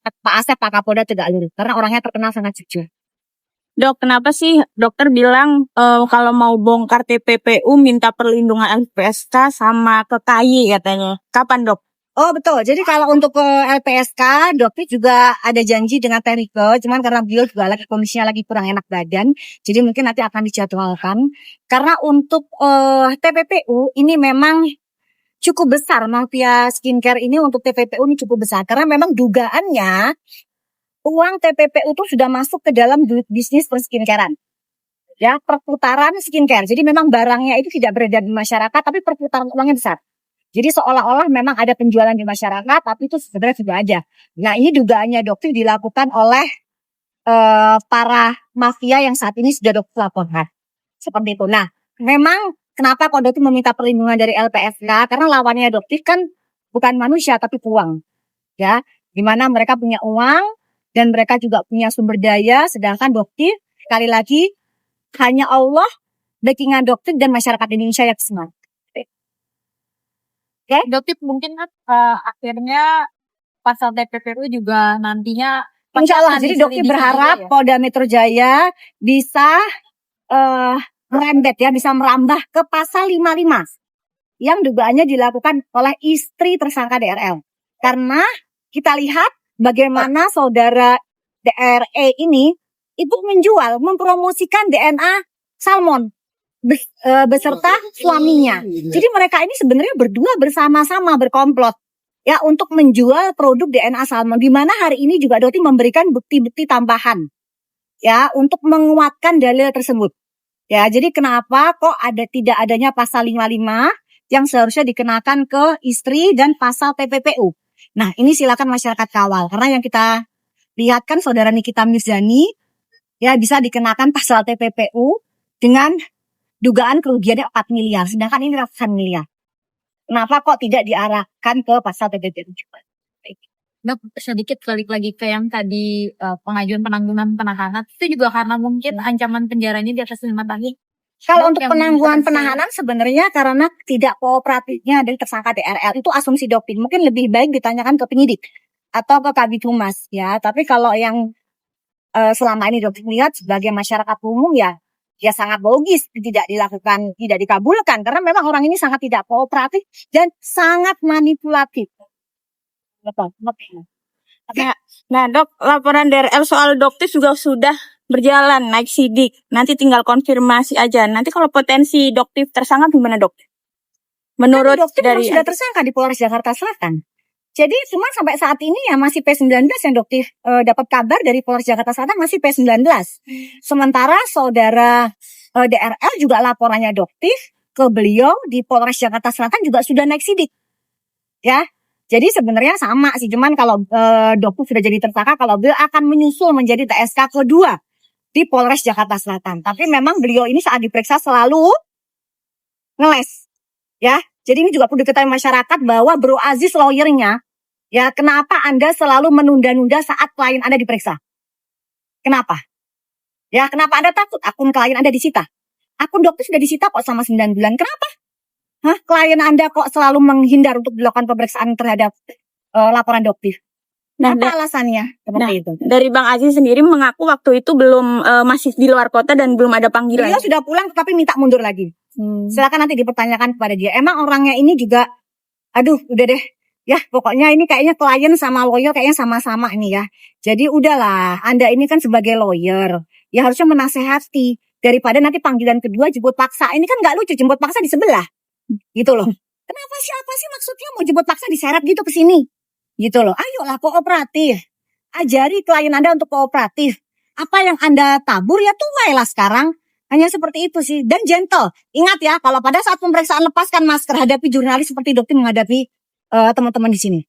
Pak Asep, Pak Kapolda Tegak Lurus, karena orangnya terkenal sangat jujur. Dok, kenapa sih dokter bilang kalau mau bongkar TPPU minta perlindungan LPSK sama ke KY katanya? Kapan, Dok? Oh betul, jadi kalau untuk ke LPSK, dokter juga ada janji dengan Terike, cuman karena beliau juga kondisinya lagi kurang enak badan, jadi mungkin nanti akan dijadwalkan. Karena untuk TPPU ini memang cukup besar, mafia skincare ini untuk TPPU ini cukup besar, karena memang dugaannya uang TPPU itu sudah masuk ke dalam bisnis perskincarean. Ya, perputaran skincare. Jadi memang barangnya itu tidak beredar di masyarakat, tapi perputaran uangnya besar. Jadi seolah-olah memang ada penjualan di masyarakat, tapi itu sebenarnya sudah ada. Nah, ini dugaannya dokter dilakukan oleh para mafia yang saat ini sudah dokter laporkan. Seperti itu. Nah, memang kenapa kok dokter meminta perlindungan dari LPSK? Karena lawannya dokter kan bukan manusia, tapi uang. Ya, di mana mereka punya uang dan mereka juga punya sumber daya, sedangkan dokter sekali lagi hanya Allah, backingan dokter dan masyarakat Indonesia yang semangat. Okay. Dokter mungkin akhirnya pasal TPPU juga nantinya Insya Allah. Jadi dokter berharap ya? Polda Metro Jaya bisa merambah ke pasal 55 yang dugaannya dilakukan oleh istri tersangka DRL. Karena kita lihat bagaimana saudara DRE ini itu mempromosikan DNA salmon beserta suaminya. Jadi mereka ini sebenarnya berdua bersama-sama berkomplot ya untuk menjual produk DNA salmon, di mana hari ini juga dokter memberikan bukti-bukti tambahan ya untuk menguatkan dalil tersebut. Ya, jadi kenapa kok tidak adanya pasal 55 yang seharusnya dikenakan ke istri dan pasal TPPU. Nah, ini silakan masyarakat kawal, karena yang kita lihat kan saudara Nikita Mirzani ya bisa dikenakan pasal TPPU dengan dugaan kerugiannya 4 miliar, sedangkan ini ratusan miliar. Kenapa kok tidak diarahkan ke pasal TPPU juga? Dok, sedikit balik lagi ke yang tadi pengajuan penangguhan penahanan, itu juga karena mungkin ancaman penjaranya di atas 5 tahun. Kalau untuk penangguhan penahanan sebenarnya karena tidak kooperatifnya dari tersangka DRL, itu asumsi dokter. Mungkin lebih baik ditanyakan ke penyidik atau ke Kabid Humas ya. Tapi kalau yang selama ini dokter lihat sebagai masyarakat umum ya sangat logis tidak dilakukan, tidak dikabulkan karena memang orang ini sangat tidak kooperatif dan sangat manipulatif. Betul. Nah, Dok, laporan DRL soal dokter juga sudah berjalan naik sidik. Nanti tinggal konfirmasi aja. Nanti kalau potensi dokter tersangka gimana, Dok? Menurut dokter dari sudah tersangka di Polres Jakarta Selatan. Jadi cuma sampai saat ini ya masih P19 yang dokter dapat kabar dari Polres Jakarta Selatan masih P19. Sementara saudara DRL juga laporannya dokter ke beliau di Polres Jakarta Selatan juga sudah naik sidik. Ya. Jadi sebenarnya sama sih, cuman kalau dokter sudah jadi tersangka, kalau beliau akan menyusul menjadi TSK kedua di Polres Jakarta Selatan. Tapi memang beliau ini saat diperiksa selalu ngeles. Ya. Jadi ini juga perlu diketahui masyarakat bahwa Bro Aziz lawyernya, ya kenapa Anda selalu menunda-nunda saat klien Anda diperiksa? Kenapa? Ya kenapa Anda takut akun klien Anda disita? Akun dokter sudah disita kok selama 9 bulan. Kenapa? Klien Anda kok selalu menghindar untuk dilakukan pemeriksaan terhadap laporan dokter? Nah, apa alasannya? Itu. Dari Bang Aziz sendiri mengaku waktu itu belum masih di luar kota dan belum ada panggilan. Dia sudah pulang tapi minta mundur lagi. Silakan nanti dipertanyakan kepada dia. Emang orangnya ini juga, aduh udah deh. Ya pokoknya ini kayaknya klien sama lawyer kayaknya sama-sama ini ya. Jadi udahlah, Anda ini kan sebagai lawyer, ya harusnya menasehati. Daripada nanti panggilan kedua jemput paksa. Ini kan gak lucu, jemput paksa di sebelah. Gitu loh. Kenapa sih, apa sih maksudnya mau jemput paksa diseret gitu ke sini? Gitu loh. Ayolah kooperatif. Ajari klien Anda untuk kooperatif. Apa yang Anda tabur ya tuailah sekarang. Hanya seperti itu sih. Dan gentle. Ingat ya, kalau pada saat pemeriksaan lepaskan masker, hadapi jurnalis seperti dokter menghadapi teman-teman di sini.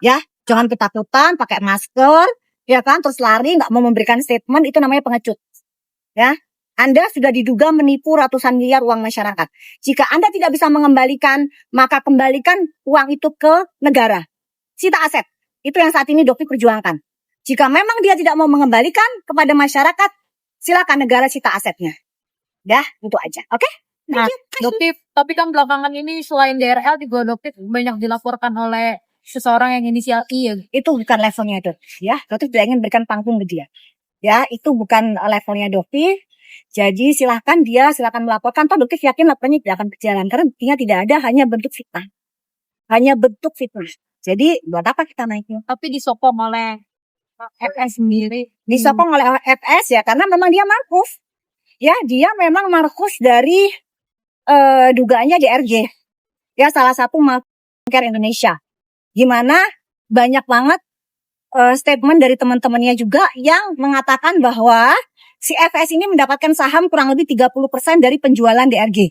Ya, jangan ketakutan, pakai masker, ya kan, terus lari, nggak mau memberikan statement, itu namanya pengecut. Ya, Anda sudah diduga menipu ratusan miliar uang masyarakat. Jika Anda tidak bisa mengembalikan, maka kembalikan uang itu ke negara. Sita aset. Itu yang saat ini dokter perjuangkan. Jika memang dia tidak mau mengembalikan kepada masyarakat, silakan negara sita asetnya. Dah, itu aja. Oke? Nah, dokter, tapi kan belakangan ini selain DRL juga dokter banyak dilaporkan oleh seseorang yang inisial I ya. Itu bukan levelnya dok. Ya, dokter tidak ingin berikan panggung ke dia. Ya, itu bukan levelnya dokter. Jadi silakan melaporkan. Toh dokter yakin laporannya tidak akan berjalan karena buktinya tidak ada, hanya bentuk fitnah. Hanya bentuk fitnah. Jadi buat apa kita naiknya? Tapi disokong oleh FS sendiri. Disokong oleh FS ya, karena memang dia markus. Ya, dia memang markus dari dugaannya DRG. Ya, salah satu market Indonesia. Gimana banyak banget statement dari teman-temannya juga yang mengatakan bahwa si FS ini mendapatkan saham kurang lebih 30% dari penjualan DRG.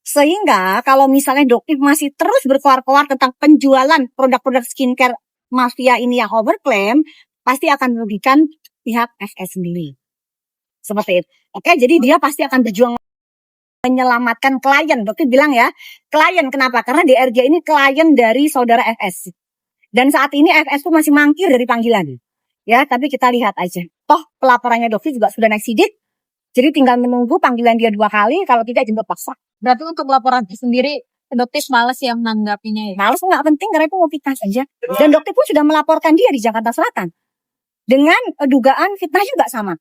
Sehingga kalau misalnya dokter masih terus berkoar-koar tentang penjualan produk-produk skincare mafia ini yang overclaim, pasti akan merugikan pihak FS sendiri. Seperti itu. Oke, jadi dia pasti akan berjuang menyelamatkan klien. Dokter bilang ya, klien kenapa? Karena DRG ini klien dari saudara FS. Dan saat ini FS itu masih mangkir dari panggilan. Ya, tapi kita lihat aja. Toh pelaporannya dokter juga sudah naik sidik. Jadi tinggal menunggu panggilan dia 2 kali, kalau tidak jemput paksa. Berarti untuk laporan sendiri dokter males yang menanggapinya ya. Males nggak penting karena itu mau fitnah saja. Dan dokter pun sudah melaporkan dia di Jakarta Selatan. Dengan dugaan fitnah juga sama.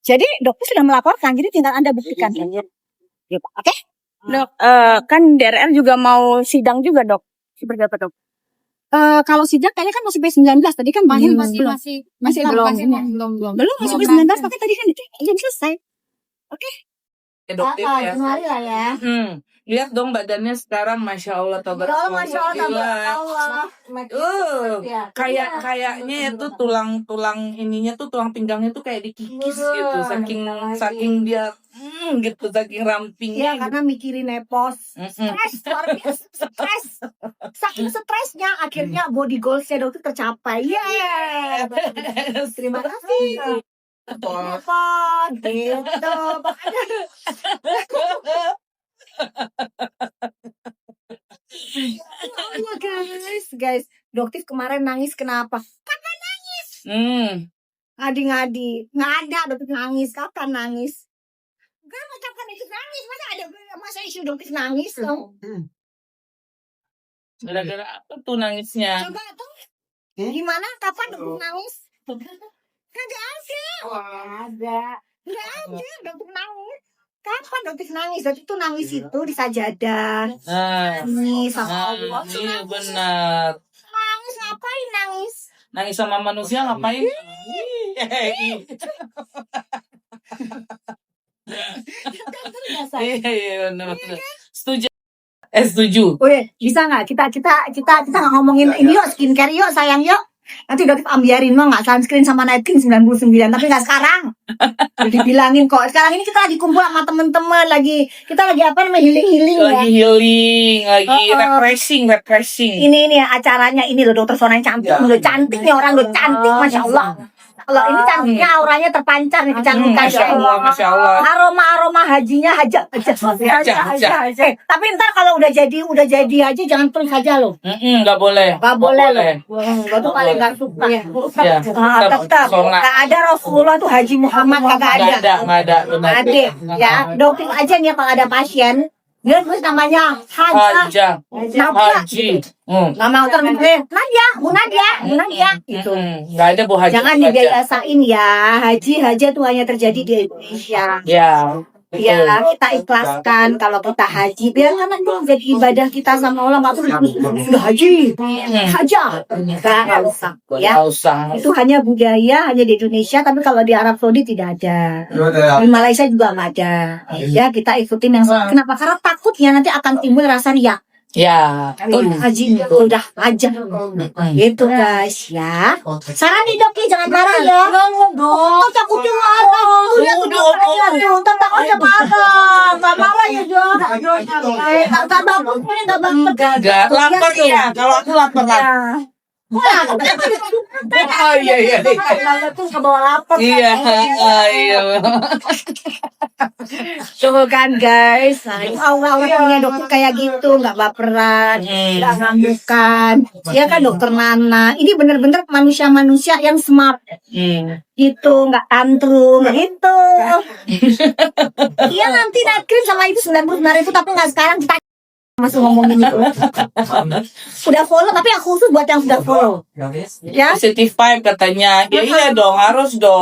Jadi dokter sudah melaporkan, jadi tinggal Anda buktikan. Oke? Dok, kan DRR juga mau sidang juga dok. Seperti apa dok? Kalau sidang kayaknya kan masih B19 tadi kan Masih belum. Belum masih B19 tapi tadi kan itu belum selesai. Dokter ya. Januari lah ya. Lihat dong badannya sekarang, masya Allah, tabarakallah. Masya Allah. Kayaknya itu tulang ininya tuh, tulang pinggangnya tuh kayak dikikis gitu, saking dia gitu, saking rampingnya. Iya, karena mikirin nepos. Stres, luar biasa stres. Saking stresnya akhirnya body goals-nya dokter tercapai. Yeah. Terima kasih. Nepos, gitu. Oh, guys, dokter kemarin nangis kenapa? Kapan nangis? Ngadi-ngadi, nggak ada dokter nangis. Kapan nangis? Kapan itu nangis? Masa isu dokter nangis dong? Gara-gara apa tuh nangisnya? Coba tuh, gimana? Kapan dokter nangis? Kagak ada. Nggak ada dokter nangis. Kapan dokter nangis? Dokter itu nangis itu di sajadah. Nangis sama Allah. Iya benar. Nangis ngapain nangis? Nangis sama manusia ngapain? Iya benar. Setuju. Setuju. Weh, bisa nggak kita nggak ngomongin ini yuk, skincare yuk sayang yuk. Nanti dokter ambiarin mau nggak sunscreen sama night cream 99, tapi nggak sekarang. Udah dibilangin kok. Sekarang ini kita lagi kumpul sama teman-teman, kita lagi apa namanya healing ya. Lagi healing, lagi refreshing. Ini acaranya ini loh dokter Sona yang cantik, udah cantik nih orang udah cantik, masya Allah. Kalau ini cantiknya auranya terpancar nih kecantikan. Masya Allah. Aroma hajinya aja. Tapi ntar kalau udah jadi haji jangan tulis haja loh. Nggak boleh. Nggak boleh loh. Gue tuh paling nggak suka. Tetap. Nggak ada Rasulullah tuh Haji Muhammad kagak ada. Nggak ada. Ada. Ya dokter aja nih kalau ada pasien. Dia tulis namanya Haja. Haji. Nama dokter Nadia, Bu Nadia. Gitu. Nggak ada Bu Haji. Jangan dibiasain ya. Haji tuh hanya terjadi di Indonesia. Ya, kita ikhlaskan kalau kita haji. Biar karena itu jadi ibadah kita sama Allah. Nggak perlu sudah haji. Nggak usah. Ya, itu hanya budaya, hanya di Indonesia. Tapi kalau di Arab Saudi tidak ada. Di Malaysia juga nggak ada. Ya, kita ikutin yang kenapa? Karena takutnya nanti akan timbul rasa riya. Ya, Haji udah aja. Gitu guys ya. Saran nih dok, jangan marah ya. Takutnya marah. Takutnya marah. Gak marah ya dok. Enggak. Lapar ya. Kalau aku lapar lah. Iya. Tuh ke bawah lapar. Iya. Tuh kan guys. Allah punya dokter kayak gitu, nggak baperan, nggak ngambukan. Ya kan dokter Nana. Ini bener-bener manusia yang smart. Gitu, nggak tantrum gitu. Iya nanti naik krim sama itu 99.000 tapi nggak sekarang kita masih ngomongin itu. Udah follow tapi yang khusus buat yang sudah follow. Ya. Positive vibe katanya. Ya iya dong, harus dong.